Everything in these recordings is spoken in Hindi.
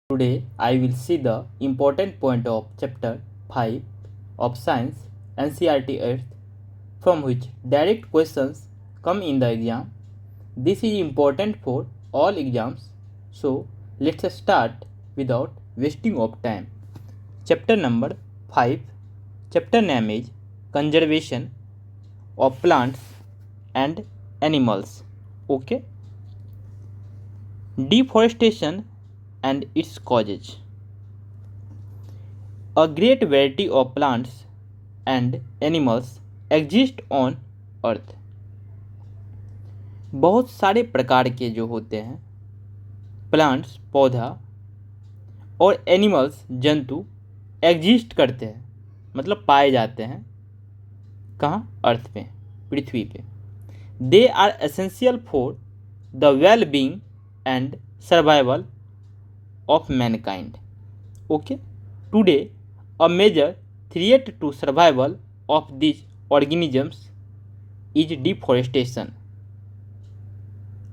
Today I will see the important point of chapter 5 of science NCERT Earth from which direct questions come in the exam. This is important for all exams, so let's start without wasting of time. Chapter number 5. Chapter name is Conservation of Plants and Animals. Okay. Deforestation and its causes. A great variety of plants and animals exist on earth. बहुत सारे प्रकार के जो होते हैं प्लांट्स पौधा और एनिमल्स जंतु एग्जिस्ट करते हैं, मतलब पाए जाते हैं कहाँ? अर्थ पे, पृथ्वी पे. They are essential for the well being and survival of mankind. Okay, today a major threat to survival of these organisms is deforestation.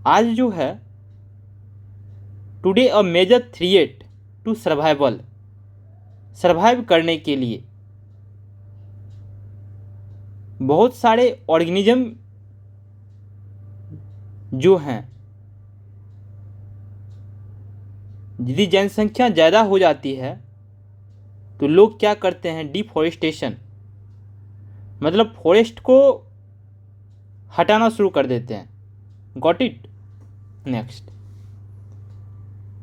आज जो है today a major threat to survival, survive करने के लिए बहुत सारे ऑर्गेनिज्म जो हैं, यदि जनसंख्या ज़्यादा हो जाती है तो लोग क्या करते हैं? डिफॉरेस्टेशन, मतलब फॉरेस्ट को हटाना शुरू कर देते हैं. Got it? Next,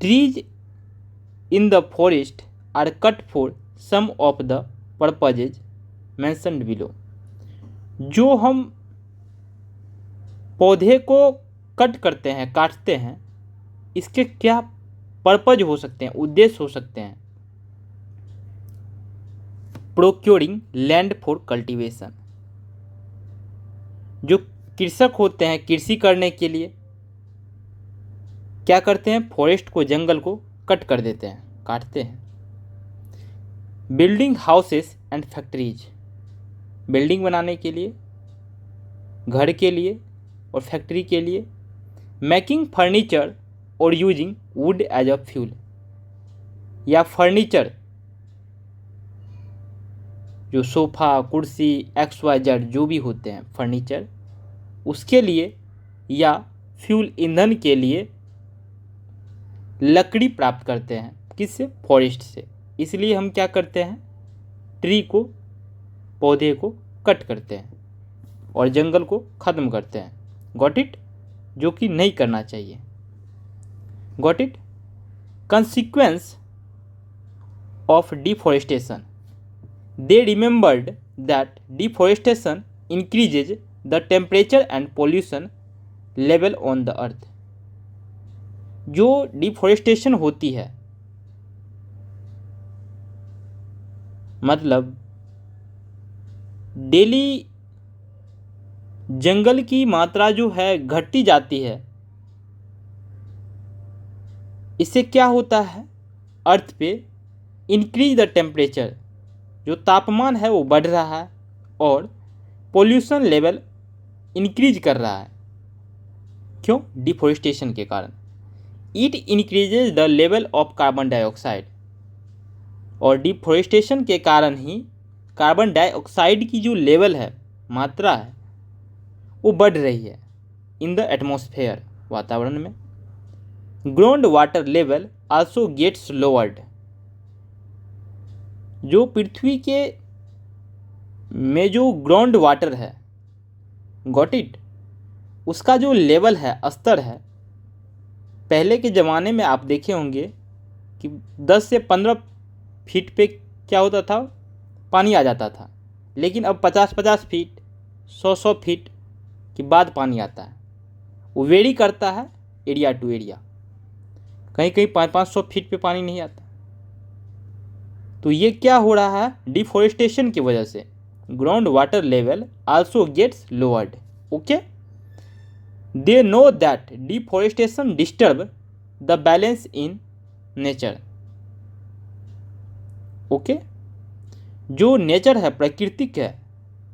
trees in the forest are cut for some of the purposes mentioned below. जो हम पौधे को कट करते हैं, काटते हैं, इसके क्या पर्पज हो सकते हैं, उद्देश्य हो सकते हैं? Procuring land for cultivation. जो कृषक होते हैं कृषि करने के लिए क्या करते हैं? फॉरेस्ट को, जंगल को कट कर देते हैं, काटते हैं. Building houses and factories, building बनाने के लिए, घर के लिए और फैक्ट्री के लिए. मेकिंग फर्नीचर और using wood as a fuel, या फर्नीचर जो सोफ़ा कुर्सी XYZ जो भी होते हैं फर्नीचर, उसके लिए या फ्यूल ईंधन के लिए लकड़ी प्राप्त करते हैं. किससे? फॉरेस्ट से. इसलिए हम क्या करते हैं? ट्री को, पौधे को कट करते हैं और जंगल को ख़त्म करते हैं. Got it? जो कि नहीं करना चाहिए. Got it? Consequence of deforestation. They remembered that deforestation increases the temperature and pollution level on the earth. जो डिफॉरेस्टेशन होती है, मतलब डेली जंगल की मात्रा जो है घटती जाती है. इससे क्या होता है? अर्थ पे इंक्रीज द टेम्परेचर, जो तापमान है वो बढ़ रहा है और पोल्यूशन लेवल इंक्रीज कर रहा है. क्यों? डिफॉरेस्टेशन के कारण. It increases the level of carbon dioxide, और डिफॉरेस्टेशन के कारण ही कार्बन डाइऑक्साइड की जो लेवल है, मात्रा है, वो बढ़ रही है इन द एटमॉस्फेयर, वातावरण में. Ground water level also gets lowered. जो पृथ्वी के में जो ग्राउंड वाटर है, गॉट इट, उसका जो लेवल है, स्तर है, पहले के ज़माने में आप देखे होंगे कि 10 से 15 फीट पे क्या होता था? पानी आ जाता था. लेकिन अब 50-50 फीट, 100-100 फीट के बाद पानी आता है. वो वेरी करता है एरिया टू एरिया. कहीं कहीं 500-500 फीट पे पानी नहीं आता. तो ये क्या हो रहा है? डिफॉरेस्टेशन की वजह से ground water level also gets lowered. Okay, they know that deforestation disturb the balance in nature. Okay, जो नेचर है, प्राकृतिक है,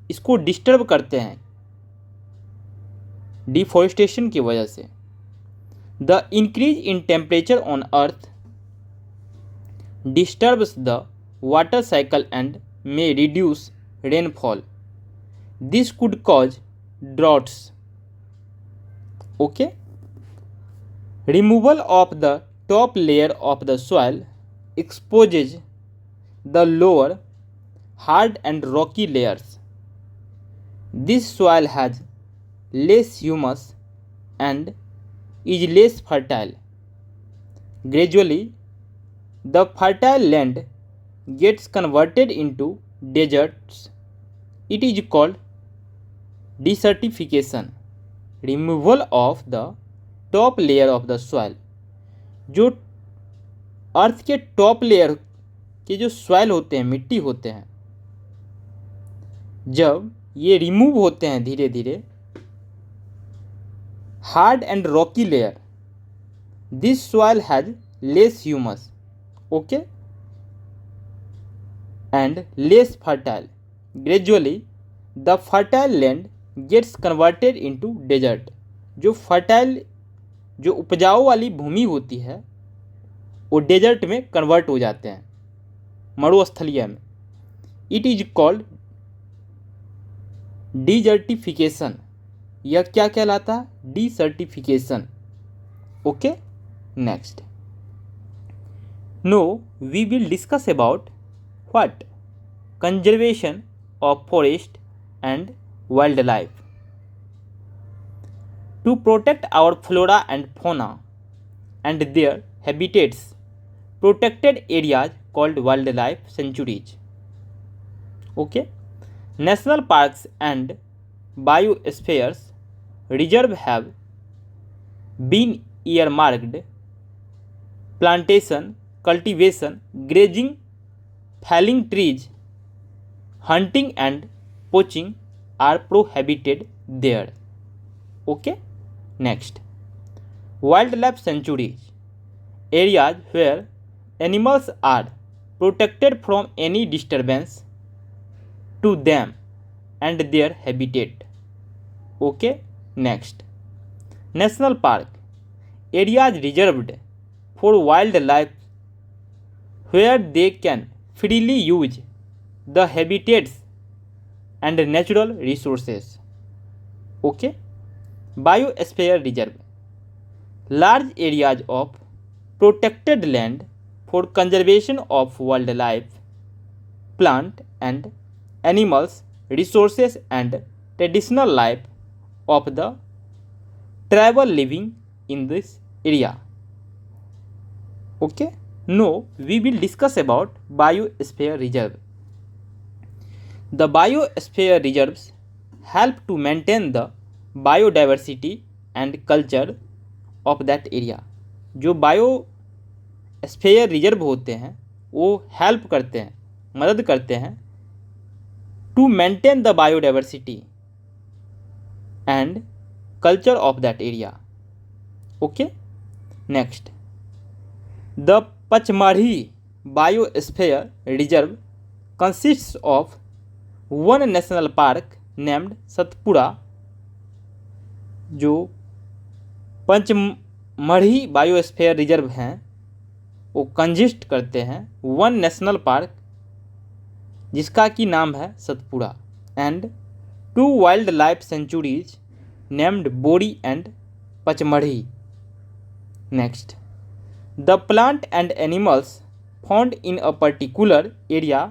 इसको डिस्टर्ब करते हैं डिफॉरेस्टेशन की वजह से. The increase in temperature on earth disturbs the water cycle and may reduce rainfall. This could cause droughts. Okay. Removal of the top layer of the soil exposes the lower, hard and rocky layers. This soil has less humus and is less fertile. Gradually, the fertile land gets converted into deserts. It is called desertification. Removal of the top layer of the soil, जो अर्थ के टॉप लेयर के जो सॉइल होते हैं, मिट्टी होते हैं, जब ये रिमूव होते हैं धीरे धीरे, hard and rocky layer, this soil has less humus, okay, and less fertile. Gradually the fertile land gets converted into desert. जो फर्टाइल, जो उपजाऊ वाली भूमि होती है, वो डेजर्ट में कन्वर्ट हो जाते हैं, मरुस्थलीय में. It is called desertification. यह क्या कहलाता है? Desertification. Okay, next. No we will discuss about what? Conservation of forest and wildlife. To protect our flora and fauna and their habitats, protected areas called wildlife sanctuaries. Okay, national parks and biospheres reserve have been earmarked. Plantation, cultivation, grazing, felling trees, hunting and poaching are prohibited there. Okay. Next, wildlife sanctuaries, areas where animals are protected from any disturbance to them and their habitat. Okay, next, national park, areas reserved for wildlife where they can freely use the habitats and natural resources. Okay. Biosphere reserve, large areas of protected land for conservation of wildlife, plant and animals, resources and traditional life of the tribal living in this area. Okay, now we will discuss about biosphere reserve. The biosphere reserves help to maintain the biodiversity and culture of that area. जो बायोस्फीयर रिजर्व होते हैं वो हेल्प करते हैं, मदद करते हैं to maintain the biodiversity and culture of that area. Okay, next, the Pachmarhi biosphere reserve consists of one national park named Satpura. जो पंचमढ़ी बायोस्फीयर रिजर्व हैं वो कंजिस्ट करते हैं वन नेशनल पार्क जिसका की नाम है Satpura, and 2 wild life sanctuaries named Bori and Pachmarhi. Next, the plant and animals found in a particular area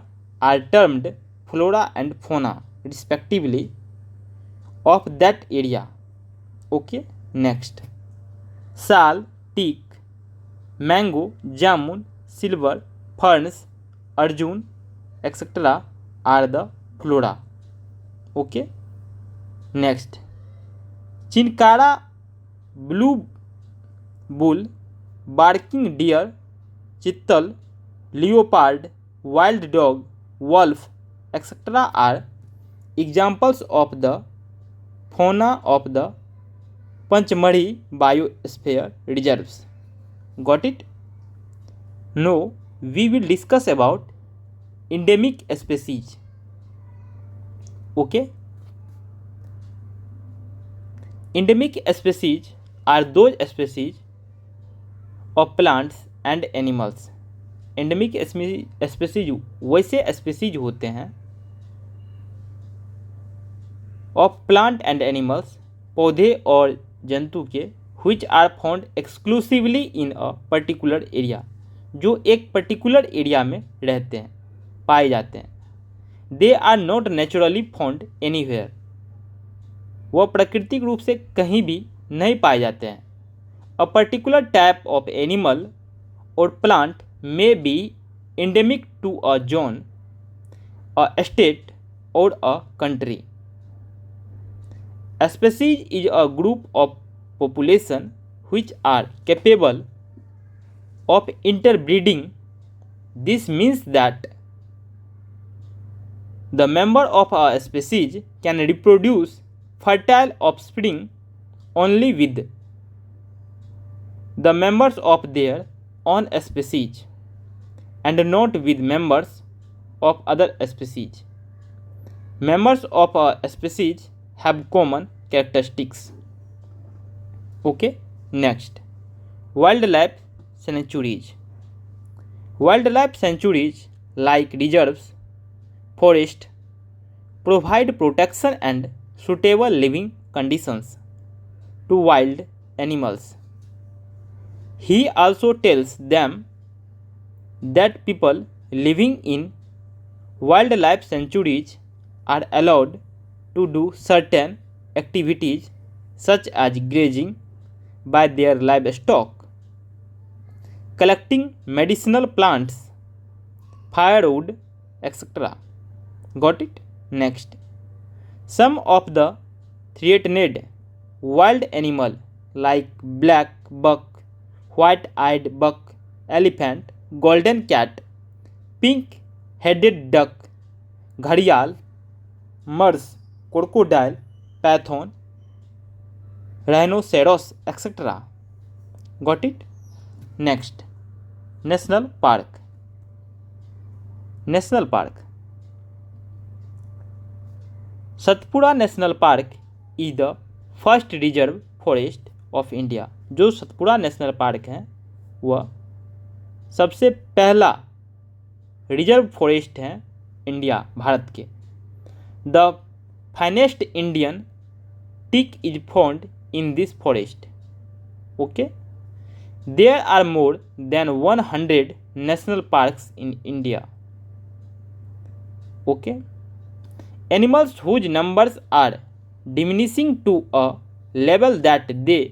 are termed flora and fauna respectively of that area. Okay, next, sal, teak, mango, jamun, silver, ferns, arjun etcetera are the flora. Okay, next, chinkara, blue bull, barking deer, chital, leopard, wild dog, wolf etcetera are examples of the fauna of the Panchmari biosphere reserves. Got it? Now we will discuss about endemic species. Okay, endemic species are those species of plants and animals endemic species वैसे स्पीसीज होते हैं ऑफ प्लांट एंड एनिमल्स, पौधे और जंतु के, which are found exclusively in a particular area, जो एक पर्टिकुलर एरिया में रहते हैं, पाए जाते हैं। They are not naturally found anywhere, वह प्राकृतिक रूप से कहीं भी नहीं पाए जाते हैं। A particular type of animal और plant may be endemic to a zone, a state और a country. Species is a group of population which are capable of interbreeding. This means that the member of a species can reproduce fertile offspring only with the members of their own species and not with members of other species. Members of a species have common characteristics. Okay, next, wildlife sanctuaries. Wildlife sanctuaries like reserves, forests provide protection and suitable living conditions to wild animals. He also tells them that people living in wildlife sanctuaries are allowed to do certain activities such as grazing by their livestock, collecting medicinal plants, firewood, etc. Got it? Next, some of the threatened wild animal like black buck, white-eyed buck, elephant, golden cat, pink-headed duck, घड़ियाल, मर्स, crocodile, python, rhinoceros, etc. Got it? Next, national park. National park. Satpura National Park is the first reserve forest of India. जो सतपुड़ा नेशनल पार्क है वह सबसे पहला रिजर्व फॉरेस्ट है इंडिया, भारत के। The finest Indian teak is found in this forest. Okay, there are more than 100 national parks in India. Okay, animals whose numbers are diminishing to a level that they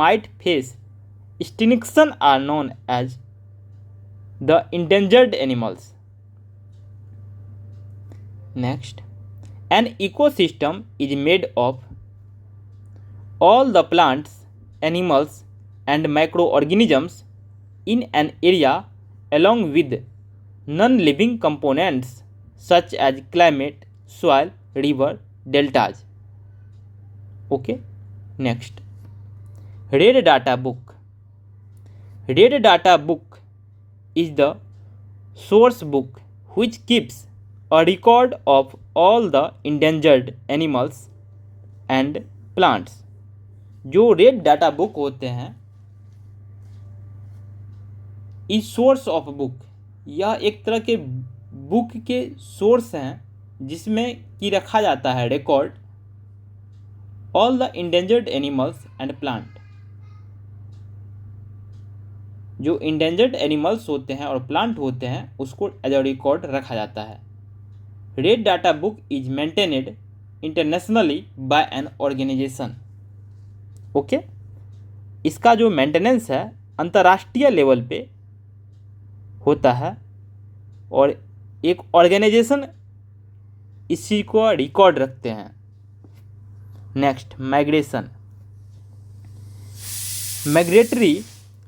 might face extinction are known as the endangered animals. Next, an ecosystem is made of all the plants, animals, and microorganisms in an area along with non-living components such as climate, soil, river, deltas. Okay, next, Red Data Book. Red Data Book is the source book which keeps a record of all the endangered animals and plants. जो रेड डाटा बुक होते हैं, इस सोर्स ऑफ बुक, यह एक तरह के बुक के सोर्स हैं जिसमें की रखा जाता है record all the endangered animals and plant. जो इंडेंजर्ड एनिमल्स होते हैं और प्लांट होते हैं उसको एज अ रिकॉर्ड रखा जाता है। Red data book is maintained internationally by an organisation. Okay, इसका जो मेंटेनेंस है अंतर्राष्ट्रीय लेवल पे होता है और एक ऑर्गेनाइजेशन इसी को रिकॉर्ड रखते हैं। Next, migration. Migratory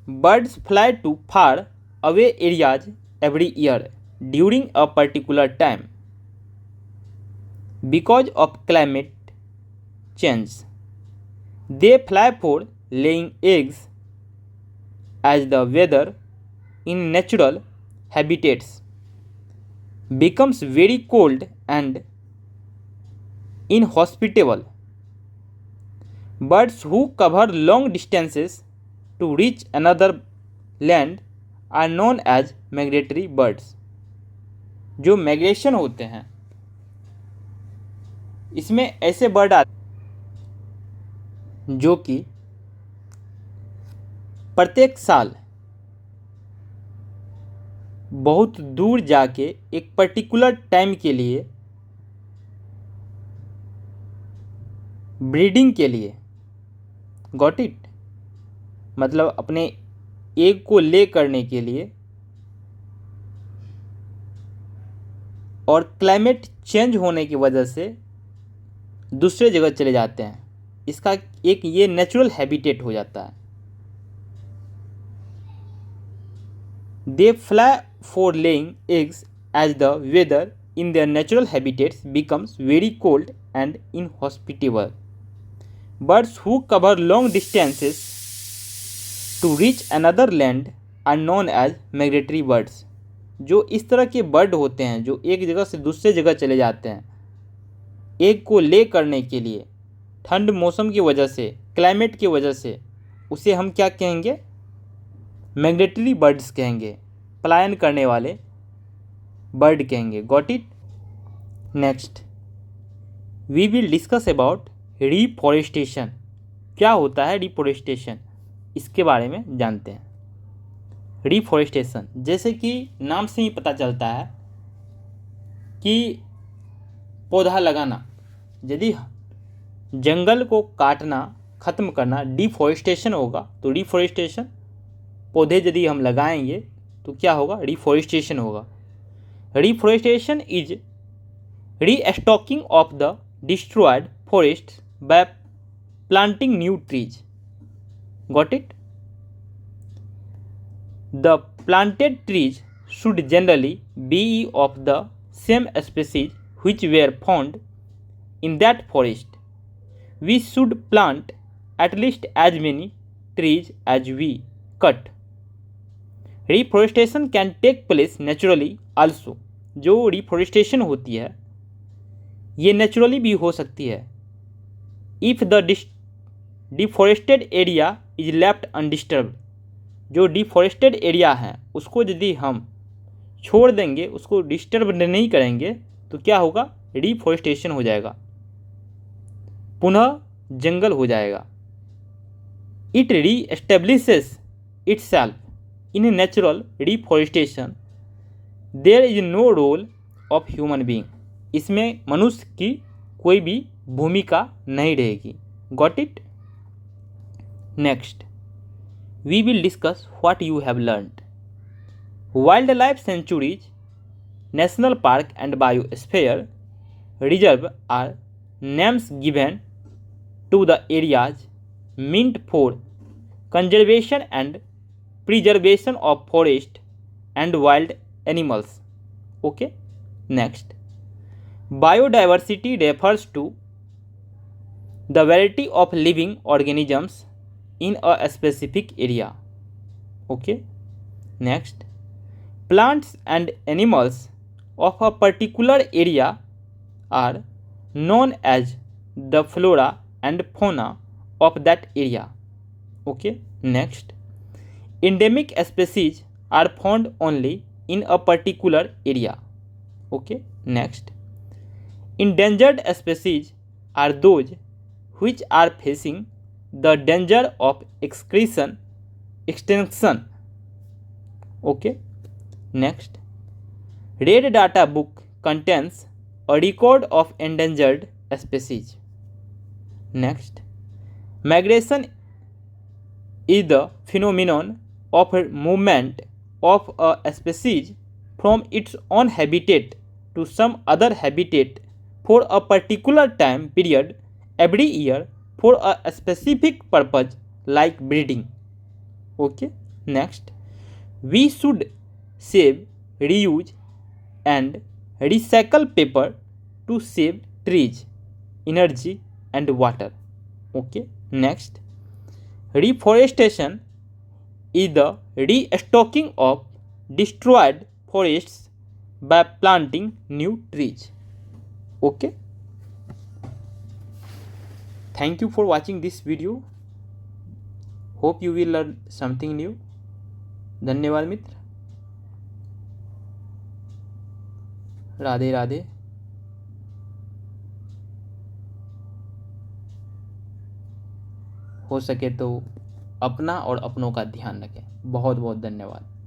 birds fly to far away areas every year during a particular time because of climate change. They fly for laying eggs as the weather in natural habitats becomes very cold and inhospitable. Birds who cover long distances to reach another land are known as migratory birds. जो माइग्रेशन होते हैं इसमें ऐसे बर्ड आते जो कि प्रत्येक साल बहुत दूर जाके एक पर्टिकुलर टाइम के लिए ब्रीडिंग के लिए, गॉट इट, मतलब अपने एग को ले करने के लिए, और क्लाइमेट चेंज होने की वजह से दूसरे जगह चले जाते हैं। इसका एक ये नेचुरल हैबिटेट हो जाता है। They fly for laying eggs as the weather in their natural habitats becomes very cold and inhospitable. Birds who cover long distances to reach another land are known as migratory birds। जो इस तरह के बर्ड होते हैं जो एक जगह से दूसरे जगह चले जाते हैं एग को ले करने के लिए, ठंड मौसम की वजह से, क्लाइमेट की वजह से, उसे हम क्या कहेंगे? मिग्रेटरी बर्ड्स कहेंगे, पलायन करने वाले बर्ड कहेंगे। Got it? Next we will discuss about reforestation. क्या होता है रिफॉरेस्टेशन, इसके बारे में जानते हैं। रिफॉरेस्टेशन जैसे कि नाम से ही पता चलता है कि पौधा लगाना, यदि जंगल को काटना ख़त्म करना डिफॉरेस्टेशन होगा, तो रिफॉरेस्टेशन पौधे यदि हम लगाएंगे तो क्या होगा? रिफॉरेस्टेशन होगा। Reforestation is restocking of the destroyed forest by planting new trees। Got it? The planted trees should generally be of the same species which were found in that forest। We should plant at least as many trees as we cut। Reforestation can take place naturally also। जो reforestation होती है ये नेचुरली भी हो सकती है। If the deforested area is left undisturb. जो डिफॉरेस्टेड एरिया है उसको यदि हम छोड़ देंगे, उसको डिस्टर्ब नहीं करेंगे, तो क्या होगा? डिफॉरेस्टेशन हो जाएगा, पुनः जंगल हो जाएगा। It reestablishes itself in natural deforestation. There is no role of human being. इसमें मनुष्य की कोई भी भूमिका नहीं रहेगी। Got it? Next we will discuss what you have learned. Wild life sanctuaries, national park and biosphere reserve are names given to the areas meant for conservation and preservation of forest and wild animals। Okay, next biodiversity refers to the variety of living organisms in a specific area। Okay, next plants and animals of a particular area are known as the flora and fauna of that area। Okay, next endemic species are found only in a particular area। Okay, next endangered species are those which are facing the danger of extinction। Okay, next red data book contains a record of endangered species। Next migration is the phenomenon of movement of a species from its own habitat to some other habitat for a particular time period every year for a specific purpose like breeding। Okay, next we should save, reuse and recycle paper to save trees, energy and water। Okay, next reforestation is the restocking of destroyed forests by planting new trees। Okay, thank you for watching this video। Hope you will learn something new। धन्यवाद मित्र। राधे राधे। हो सके तो अपना और अपनों का ध्यान रखें। बहुत बहुत धन्यवाद।